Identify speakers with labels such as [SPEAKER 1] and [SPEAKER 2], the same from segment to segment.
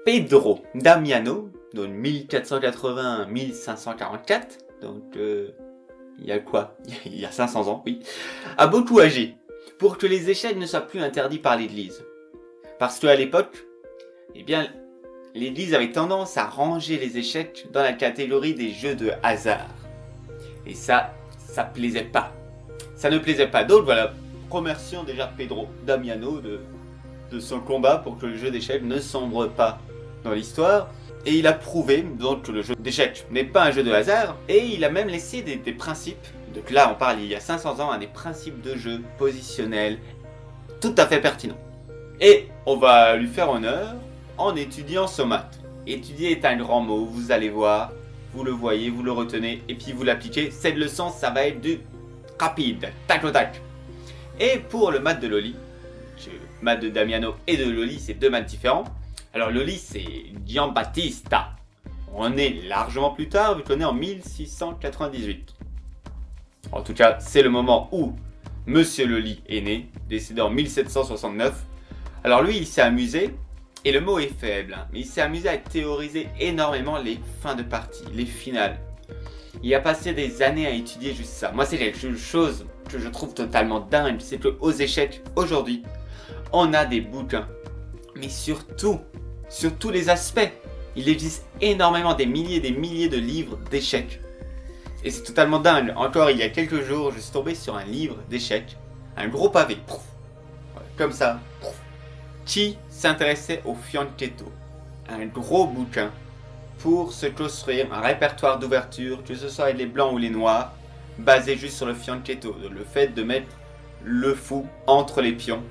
[SPEAKER 1] Pedro Damiano, donc 1480-1544, donc il y a quoi? Il y a 500 ans, oui, a beaucoup agi pour que les échecs ne soient plus interdits par l'Église. Parce qu'à l'époque, eh bien, l'Église avait tendance à ranger les échecs dans la catégorie des jeux de hasard. Et ça plaisait pas. Ça ne plaisait pas. Donc voilà, remercions déjà Pedro Damiano de son combat pour que le jeu d'échecs ne sombre pas dans l'histoire. Et il a prouvé donc que le jeu d'échecs n'est pas un jeu de hasard. Et il a même laissé des principes. Donc là, on parle il y a 500 ans, des principes de jeu positionnels tout à fait pertinents. Et on va lui faire honneur en étudiant ce maths. Étudier est un grand mot, vous allez voir, vous le voyez, vous le retenez, et puis vous l'appliquez. Cette leçon, ça va être du rapide, tac au tac. Et pour le maths de Loli, maths de Damiano et de Loli, c'est deux maths différents. Alors Loli, c'est Giambattista. On est largement plus tard, vu qu'on est en 1698. En tout cas, c'est le moment où Monsieur Loli est né, décédé en 1769. Alors lui, il s'est amusé, et le mot est faible, mais il s'est amusé à théoriser énormément les fins de partie, les finales. Il a passé des années à étudier juste ça. Moi, c'est quelque chose que je trouve totalement dingue, c'est qu'aux échecs, aujourd'hui, on a des bouquins. Mais surtout, sur tous les aspects, il existe énormément des milliers de livres d'échecs. Et c'est totalement dingue. Encore il y a quelques jours, je suis tombé sur un livre d'échecs, un gros pavé, comme ça, qui s'intéressait au fianchetto. Un gros bouquin pour se construire un répertoire d'ouverture, que ce soit avec les blancs ou les noirs, basé juste sur le fianchetto, le fait de mettre le fou entre les pions.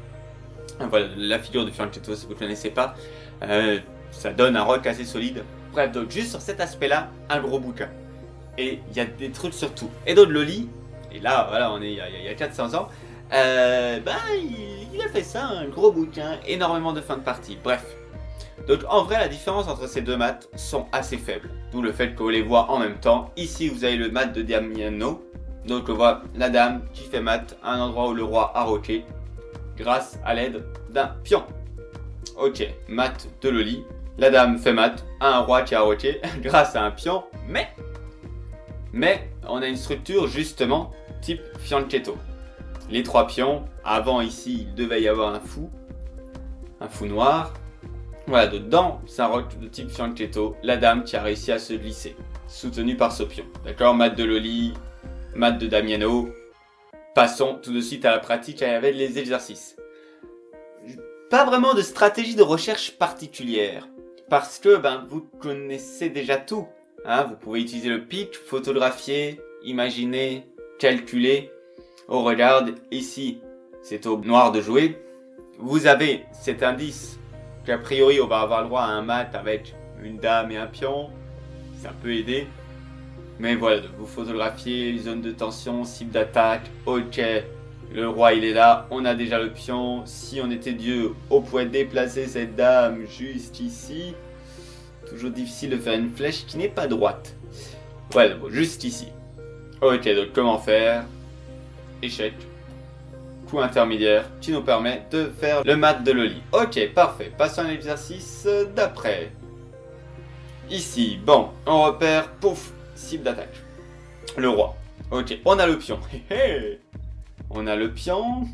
[SPEAKER 1] Voilà, la figure de fianchetto, si vous ne connaissez pas, ça donne un rock assez solide. Bref, donc juste sur cet aspect-là, un gros bouquin. Et il y a des trucs sur tout. Et donc Loli, et là, voilà, on est il y a 400 ans, il a fait ça, un gros bouquin, énormément de fins de partie, bref. Donc en vrai, la différence entre ces deux maths sont assez faibles. D'où le fait qu'on les voit en même temps. Ici, vous avez le maths de Damiano. Donc on voit la dame qui fait maths à un endroit où le roi a roqué, grâce à l'aide d'un pion. Ok, maths de Loli. La dame fait maths à un roi qui a roqué, grâce à un pion, mais on a une structure justement type fianchetto. Les trois pions, avant ici il devait y avoir un fou noir. Voilà, dedans c'est un roc de type fianchetto, la dame qui a réussi à se glisser, soutenue par ce pion. D'accord, maths de Loli, maths de Damiano. Passons tout de suite à la pratique avec les exercices. Pas vraiment de stratégie de recherche particulière, parce que vous connaissez déjà tout. Vous pouvez utiliser le pic, photographier, imaginer, calculer. Oh regarde, ici, c'est au noir de jouer. Vous avez cet indice qu'a priori on va avoir le droit à un mat avec une dame et un pion. Ça peut aider. Mais voilà, vous photographiez, zone de tension, cible d'attaque. Ok, le roi il est là, on a déjà le pion. Si on était Dieu, on pourrait déplacer cette dame juste ici. Toujours difficile de faire une flèche qui n'est pas droite. Voilà, bon, juste ici. Ok, donc comment faire? Échec. Coup intermédiaire qui nous permet de faire le maths de Loli. Ok, parfait. Passons à l'exercice d'après. Ici, bon, on repère, pouf, cible d'attaque. Le roi. Ok, on a le pion. On a le pion.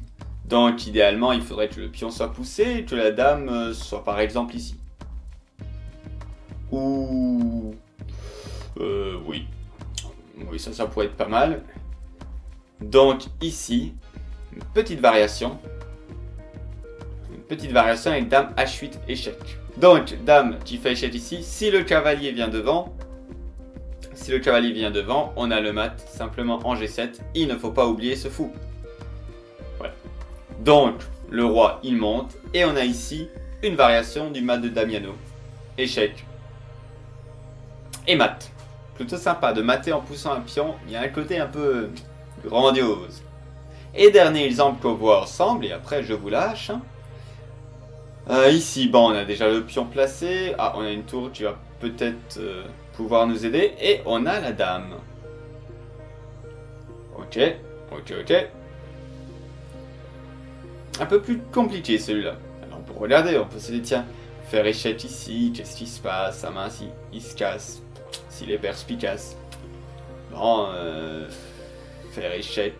[SPEAKER 1] Donc, idéalement, il faudrait que le pion soit poussé et que la dame soit par exemple ici. Ou... oui. Oui, ça pourrait être pas mal. Donc, ici, une petite variation avec dame H8 échec. Donc, dame qui fait échec ici. Si le cavalier vient devant, on a le mat simplement en G7. Il ne faut pas oublier ce fou. Voilà. Donc, le roi, il monte. Et on a ici une variation du mat de Damiano. Échec. Et mat. Plutôt sympa de mater en poussant un pion. Il y a un côté un peu grandiose. Et dernier exemple qu'on voit ensemble. Et après, je vous lâche. Ici, bon, on a déjà le pion placé. Ah, on a une tour qui va peut-être pouvoir nous aider. Et on a la dame. Ok. Un peu plus compliqué celui-là. Alors, pour regarder, on peut se dire, tiens, faire échec ici, qu'est-ce qui se passe? Sa main, si, il se casse, s'il est perspicace. Bon, faire échec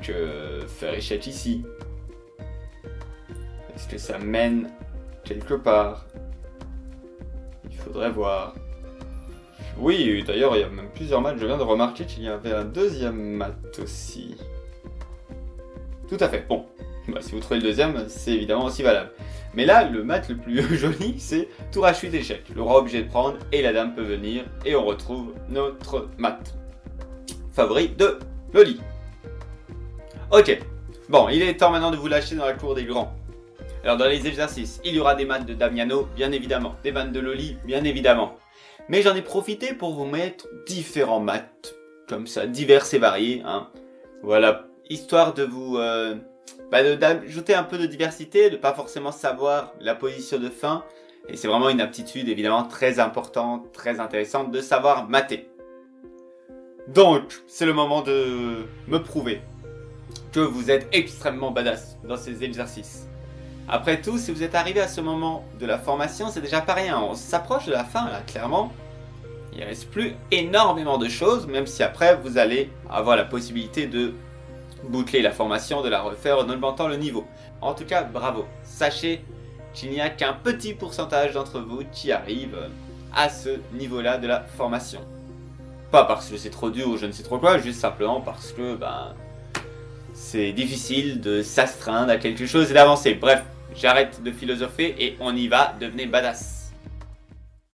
[SPEAKER 1] ici. Est-ce que ça mène quelque part? Il faudrait voir. Oui, d'ailleurs, il y a même plusieurs maths. Je viens de remarquer qu'il y avait un deuxième maths aussi. Tout à fait. Bon, bah, si vous trouvez le deuxième, c'est évidemment aussi valable. Mais là, le maths le plus joli, c'est tour à 8 échecs. Le roi obligé de prendre et la dame peut venir. Et on retrouve notre maths favori de Loli. Ok. Bon, il est temps maintenant de vous lâcher dans la cour des grands. Alors dans les exercices, il y aura des maths de Damiano, bien évidemment. Des maths de Loli, bien évidemment. Mais j'en ai profité pour vous mettre différents maths. Comme ça, divers et variés. Hein. Voilà, histoire de vous... d'ajouter un peu de diversité, de pas forcément savoir la position de fin. Et c'est vraiment une aptitude évidemment très importante, très intéressante de savoir mater. Donc, c'est le moment de me prouver que vous êtes extrêmement badass dans ces exercices. Après tout, si vous êtes arrivé à ce moment de la formation, c'est déjà pas rien. On s'approche de la fin là, clairement. Il ne reste plus énormément de choses, même si après vous allez avoir la possibilité de boucler la formation, de la refaire en augmentant le niveau. En tout cas, bravo. Sachez qu'il n'y a qu'un petit pourcentage d'entre vous qui arrive à ce niveau-là de la formation. Pas parce que c'est trop dur ou je ne sais trop quoi, juste simplement parce que c'est difficile de s'astreindre à quelque chose et d'avancer. Bref, j'arrête de philosopher et on y va, devenez badass.